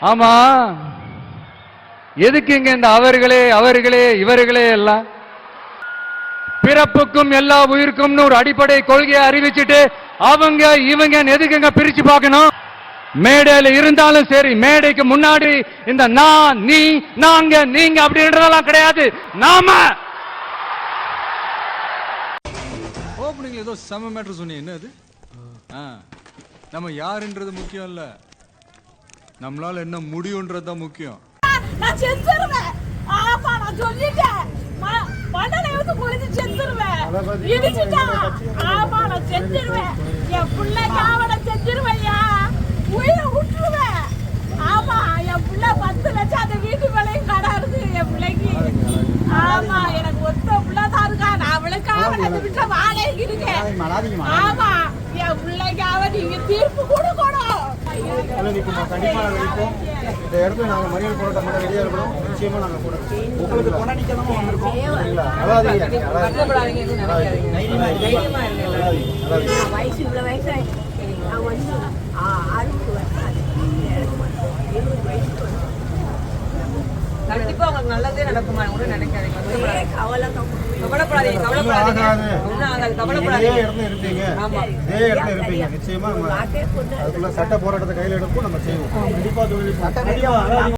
ஆமா, எதுக்கு இங்க இந்த அவர்களே அவர்களே இவர்களே எல்லாம்? பிறப்புக்கும் எல்லா உயிருக்கும் ஒரு அடிப்படை கொள்கையை அறிவிச்சுட்டு அவங்க இவங்க எதுக்குங்க பிரிச்சு பார்க்கணும்? மேடையில இருந்தாலும் சரி, மேடைக்கு முன்னாடி இந்த நான் நீ நாங்க நீங்க அப்படின்றதெல்லாம் கிடையாது. நாம ஓப்பனிங்ல ஏதோ செம மேட்டர் சொன்னீங்க, என்ன அது? நம்ம யாருன்றது முக்கியம் இல்ல, நம்மளால என்ன முடியும்ன்றது தான் முக்கியம். நான் செத்துருவேன். ஆமா, நான் சொல்லிட்டேன். மண்ணல வந்து குளிச்சு செத்துருவேன். இடிச்சிட்டா. ஆமா, நான் செத்துருவேன். என் பிள்ளைக்காக நான் செத்துருவேன்யா. உயிரை விட்டுருவேன். ஆமா, என் பிள்ளை 10 லட்சம் அந்த வீட்டு வேலையும் கடை இருக்கு என் பிள்ளைக்கு. ஆமா, எனக்கு ஒத்த பிள்ளை தான் இருக்கா. நான் அவளுக்காக அந்த வீட்டுல வாடகைக்கு இருக்கேன். ஆமா, என் பிள்ளைக்காக நீங்க தீர்ப்பு கொடுக்கணும். கண்டிப்பா நாங்க இருக்கோம். இந்த இடத்துல நாங்க மறியல் போராட்டம் பண்ண ரெடியா இருக்கிறோம். நிச்சயமா நாங்க கூட உங்களுக்கு கொண்டாடிக்கணும் வந்திருக்கோம். சரிங்களா? அழாதீங்க, வயசு இவ்வளவு வயசு நான் வந்து 60 வருஷம் கண்டிப்பா உங்களுக்கு நல்லதே நடக்குமா? ஒன்றும் நினைக்காதீங்க, கவலைப்படாதீங்க. இதே இடத்துல இருப்பீங்க. நிச்சயமா நம்ம அதுக்குள்ள சட்ட போராட்டத்தை கையில் எடுப்போம். நம்ம செய்வோம். கண்டிப்பா